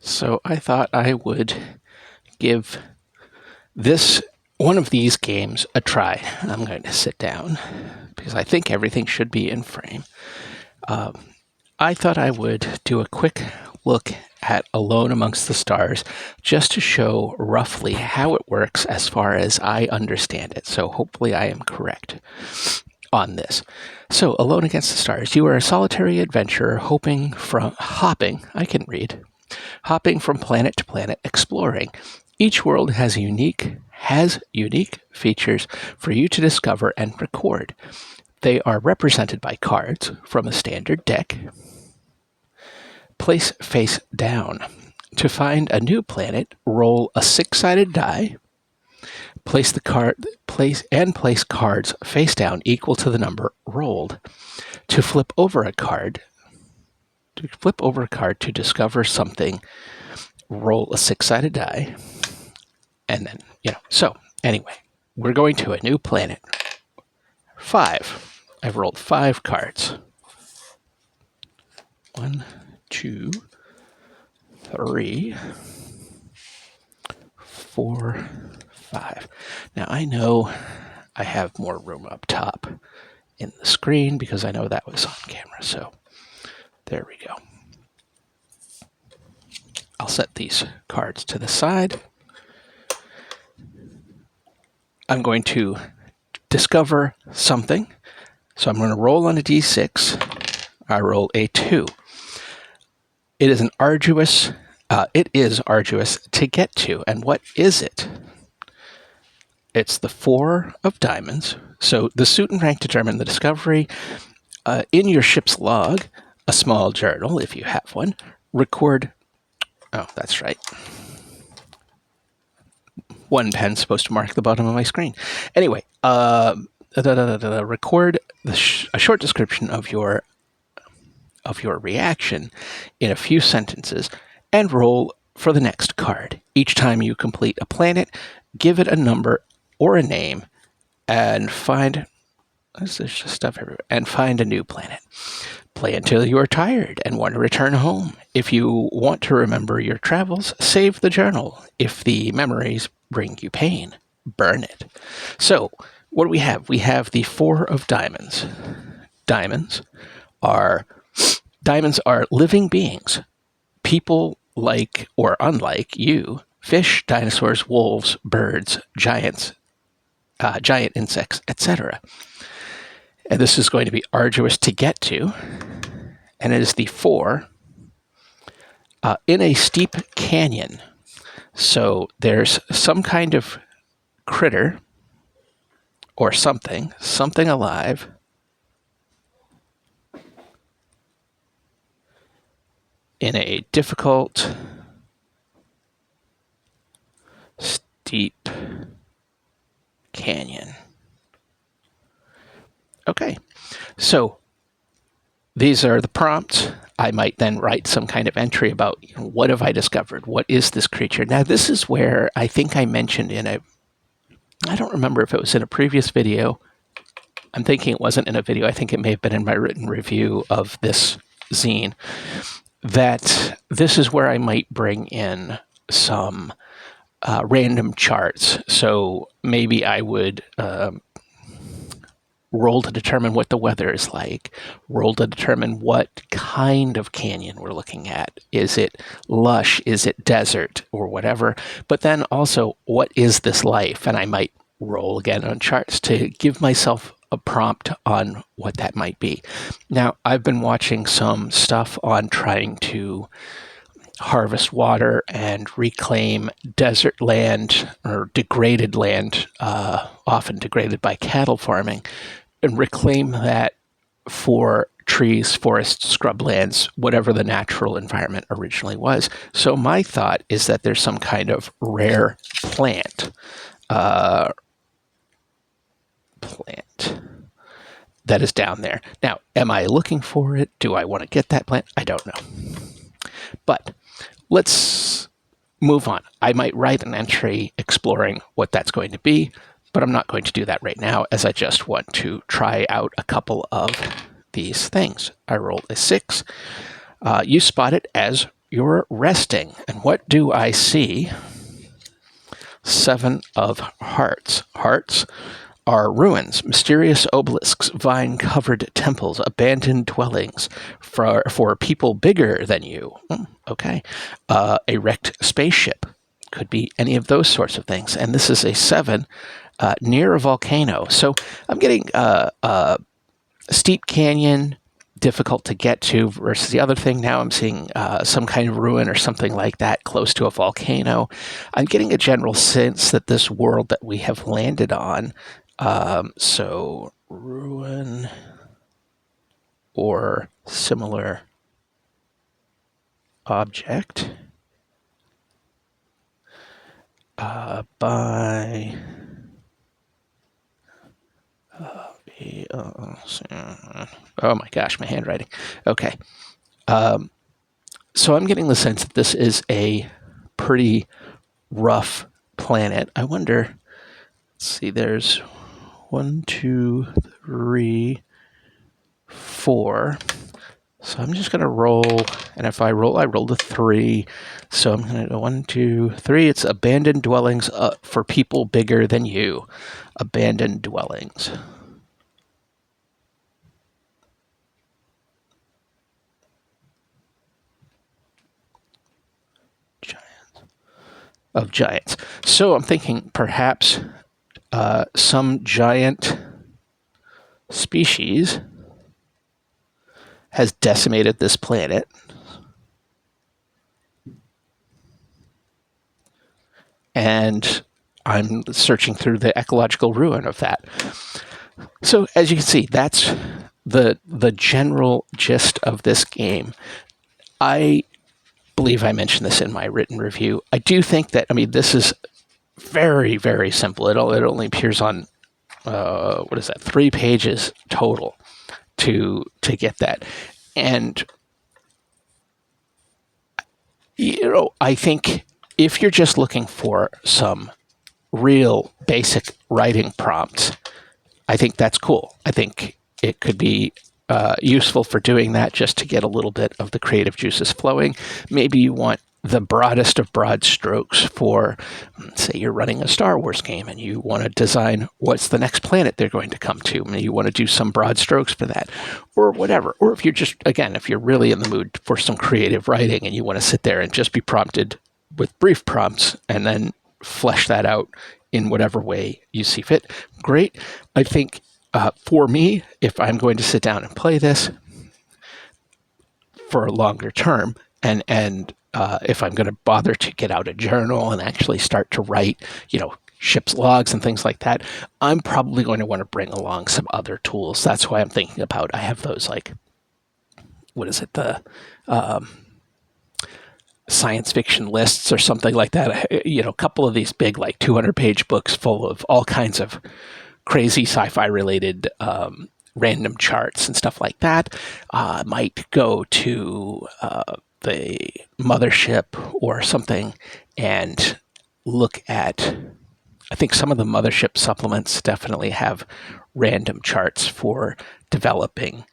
So I thought I would give this one of these games a try. I'm going to sit down because I think everything should be in frame. I thought I would do a quick look at Alone Amongst the Stars just to show roughly how it works as far as I understand it. So hopefully I am correct on this. So Alone Against the Stars, you are a solitary adventurer hopping from planet to planet exploring. Each world has unique features for you to discover and record. They are represented by cards from a standard deck. Place face down. To find a new planet, roll a six-sided die. Place cards face down equal to the number rolled. To flip over a card to discover something, roll a six-sided die. And then, so anyway, we're going to a new planet. 5. I've rolled 5 cards. 1, 2, 3, 4, 5. Now I know I have more room up top in the screen because I know that was on camera. So there we go. I'll set these cards to the side. I'm going to discover something. So I'm going to roll on a d6. I roll a 2. It is arduous to get to. And what is it? It's the 4 of diamonds. So the suit and rank determine the discovery. In your ship's log, a small journal, if you have one, record... Oh, that's right. One pen's supposed to mark the bottom of my screen. Anyway, record a short description of your reaction in a few sentences and roll for the next card. Each time you complete a planet, give it a number or a name and find there's just stuff everywhere and find a new planet. Play until you are tired and want to return home. If you want to remember your travels, save the journal. If the memories bring you pain, burn it. So, what do we have? We have the 4 of diamonds. Diamonds are living beings. People like or unlike you. Fish, dinosaurs, wolves, birds, giant insects, etc. And this is going to be arduous to get to. And it is the 4 in a steep canyon. So there's some kind of critter or something alive in a difficult, steep canyon. Okay, so these are the prompts. I might then write some kind of entry about what have I discovered? What is this creature? Now, this is where I think I mentioned I don't remember if it was in a previous video. I'm thinking it wasn't in a video. I think it may have been in my written review of this zine, that this is where I might bring in some random charts. So maybe I would roll to determine what the weather is like, roll to determine what kind of canyon we're looking at. Is it lush? Is it desert or whatever? But then also, what is this life? And I might roll again on charts to give myself a prompt on what that might be. Now, I've been watching some stuff on trying to harvest water and reclaim desert land or degraded land, often degraded by cattle farming, and reclaim that for trees, forests, scrublands, whatever the natural environment originally was. So my thought is that there's some kind of rare plant that is down there. Now, am I looking for it? Do I want to get that plant? I don't know. But let's move on. I might write an entry exploring what that's going to be, but I'm not going to do that right now, as I just want to try out a couple of these things. I rolled a 6. You spot it as you're resting. And what do I see? 7 of Hearts. Hearts are ruins, mysterious obelisks, vine-covered temples, abandoned dwellings for people bigger than you. Okay. A wrecked spaceship. Could be any of those sorts of things. And this is a 7 near a volcano. So I'm getting a steep canyon, difficult to get to, versus the other thing. Now I'm seeing some kind of ruin or something like that close to a volcano. I'm getting a general sense that this world that we have landed on, so ruin or similar object by oh my gosh, my handwriting. Okay. So I'm getting the sense that this is a pretty rough planet. I wonder, let's see, there's 1, 2, 3, 4. So I'm just going to roll, and if I roll, I rolled a 3. So I'm going to go 1, 2, 3. It's abandoned dwellings for people bigger than you. Abandoned dwellings. Of giants. So I'm thinking perhaps some giant species has decimated this planet. And I'm searching through the ecological ruin of that. So as you can see, that's the general gist of this game. I believe I mentioned this in my written review. I do think that, this is very, very simple. It only appears on, 3 pages total to get that. And, I think if you're just looking for some real basic writing prompts, I think that's cool. I think it could be useful for doing that, just to get a little bit of the creative juices flowing. Maybe you want the broadest of broad strokes for, say, you're running a Star Wars game and you want to design what's the next planet they're going to come to, and you want to do some broad strokes for that, or whatever. Or if you're just, again, if you're really in the mood for some creative writing and you want to sit there and just be prompted with brief prompts and then flesh that out in whatever way you see fit, great. I think for me, if I'm going to sit down and play this for a longer term, and if I'm going to bother to get out a journal and actually start to write, ship's logs and things like that, I'm probably going to want to bring along some other tools. That's why I'm thinking about, I have those, like, what is it, the science fiction lists or something like that. A couple of these big, like 200-page books full of all kinds of crazy sci-fi related random charts and stuff like that. Might go to the mothership or something and look at, I think some of the mothership supplements definitely have random charts for developing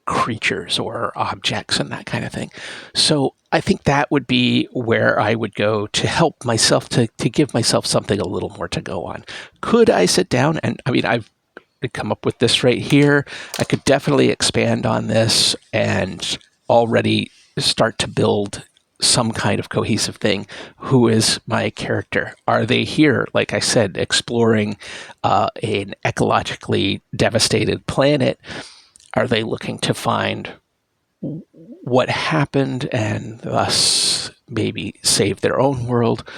creatures or objects and that kind of thing. So I think that would be where I would go to help myself, to give myself something a little more to go on. Could I sit down and, I've come up with this right here. I could definitely expand on this and already start to build some kind of cohesive thing. Who is my character? Are they here, like I said, exploring an ecologically devastated planet? Are they looking to find what happened and thus maybe save their own world,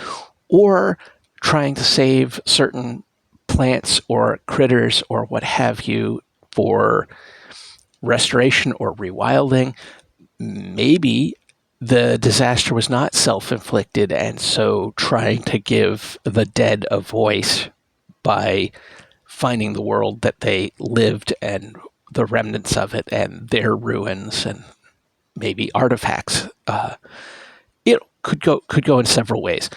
or trying to save certain plants or critters or what have you for restoration or rewilding? Maybe the disaster was not self-inflicted, and so trying to give the dead a voice by finding the world that they lived and the remnants of it and their ruins and maybe artifacts. It could go in several ways.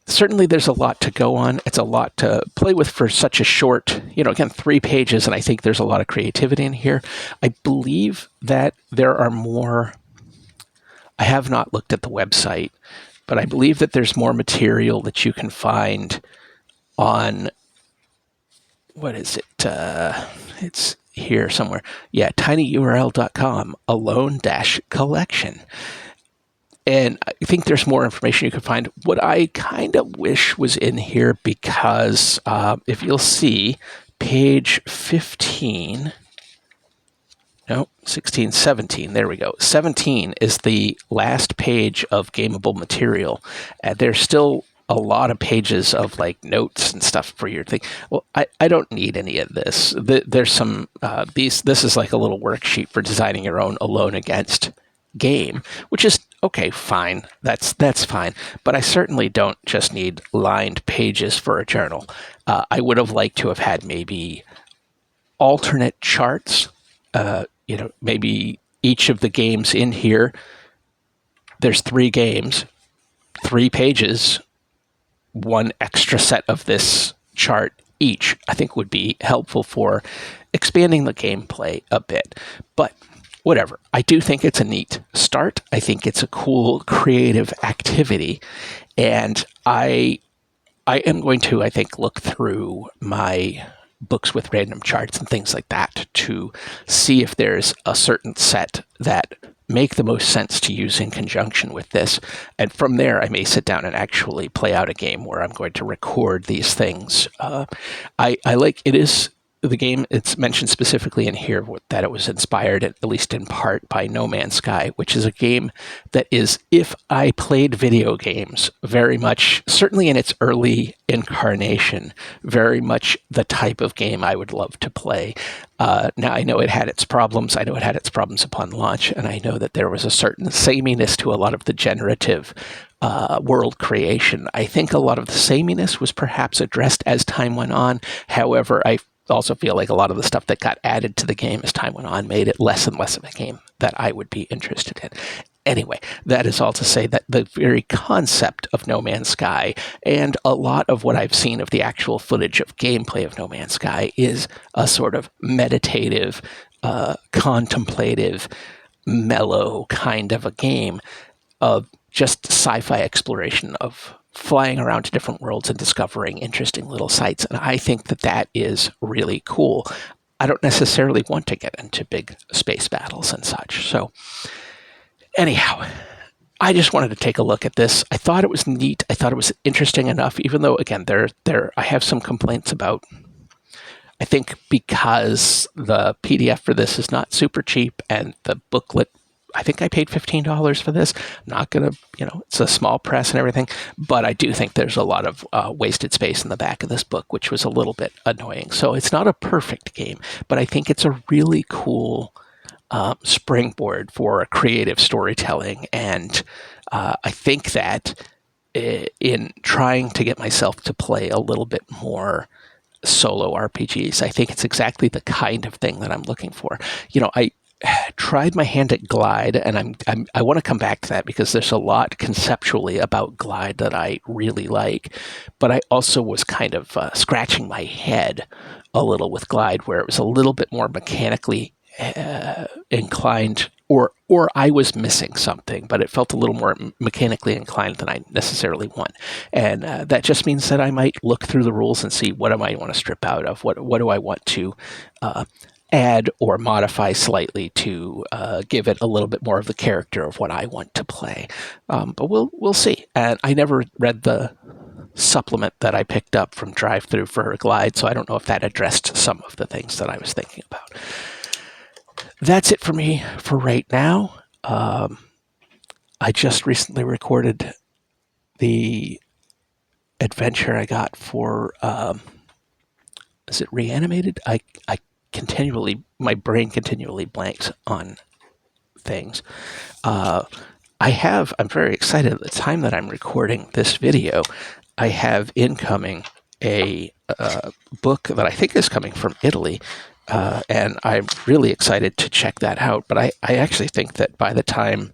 Certainly there's a lot to go on. It's a lot to play with for such a short, again, 3 pages, and I think there's a lot of creativity in here. I believe that there are more I have not looked at the website, but I believe that there's more material that you can find on, what is it? It's here somewhere. Yeah, tinyurl.com, alone-collection. And I think there's more information you can find. What I kind of wish was in here, because if you'll see, page 15, no, 16, 17, there we go. 17 is the last page of gameable material. There's still a lot of pages of like notes and stuff for your thing. Well, I don't need any of this. There's some, this is like a little worksheet for designing your own Alone Against game, which is okay, fine. That's fine. But I certainly don't just need lined pages for a journal. I would have liked to have had maybe alternate charts. Maybe each of the games in here, there's 3 games, 3 pages, 1 extra set of this chart each, I think would be helpful for expanding the gameplay a bit. But whatever. I do think it's a neat start. I think it's a cool creative activity. And I am going to, I think, look through my books with random charts and things like that to see if there's a certain set that make the most sense to use in conjunction with this. And from there, I may sit down and actually play out a game where I'm going to record these things. I like, it is the game, it's mentioned specifically in here that it was inspired, at least in part, by No Man's Sky, which is a game that is, if I played video games, very much, certainly in its early incarnation, very much the type of game I would love to play. Now, I know it had its problems. I know it had its problems upon launch, and I know that there was a certain sameness to a lot of the generative world creation. I think a lot of the sameness was perhaps addressed as time went on. However, I also feel like a lot of the stuff that got added to the game as time went on made it less and less of a game that I would be interested in. Anyway, that is all to say that the very concept of No Man's Sky and a lot of what I've seen of the actual footage of gameplay of No Man's Sky is a sort of meditative, contemplative, mellow kind of a game of just sci-fi exploration of flying around to different worlds and discovering interesting little sites. And I think that that is really cool. I don't necessarily want to get into big space battles and such. So anyhow, I just wanted to take a look at this. I thought it was neat. I thought it was interesting enough, even though, again, I have some complaints about, I think because the PDF for this is not super cheap and the booklet, I think I paid $15 for this. I'm not going to, it's a small press and everything, but I do think there's a lot of wasted space in the back of this book, which was a little bit annoying. So it's not a perfect game, but I think it's a really cool springboard for creative storytelling. And I think that in trying to get myself to play a little bit more solo RPGs, I think it's exactly the kind of thing that I'm looking for. I tried my hand at Glide, and I want to come back to that because there's a lot conceptually about Glide that I really like, but I also was kind of scratching my head a little with Glide, where it was a little bit more mechanically inclined, or I was missing something, but it felt a little more mechanically inclined than I necessarily want. And that just means that I might look through the rules and see what I might want to strip out of, what do I want to add or modify slightly to give it a little bit more of the character of what I want to play. But we'll see. And I never read the supplement that I picked up from Drive-Thru for Glide, so I don't know if that addressed some of the things that I was thinking about. That's it for me for right now. I just recently recorded the adventure I got for, is it Reanimated? I continually, my brain continually blanks on things. I'm very excited at the time that I'm recording this video. I have incoming a book that I think is coming from Italy, and I'm really excited to check that out. But I actually think that by the time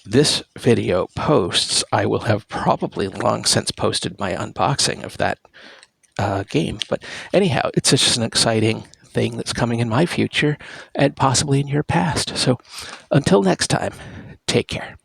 this video posts, I will have probably long since posted my unboxing of that game. But anyhow, it's just an exciting thing that's coming in my future and possibly in your past. So until next time, take care.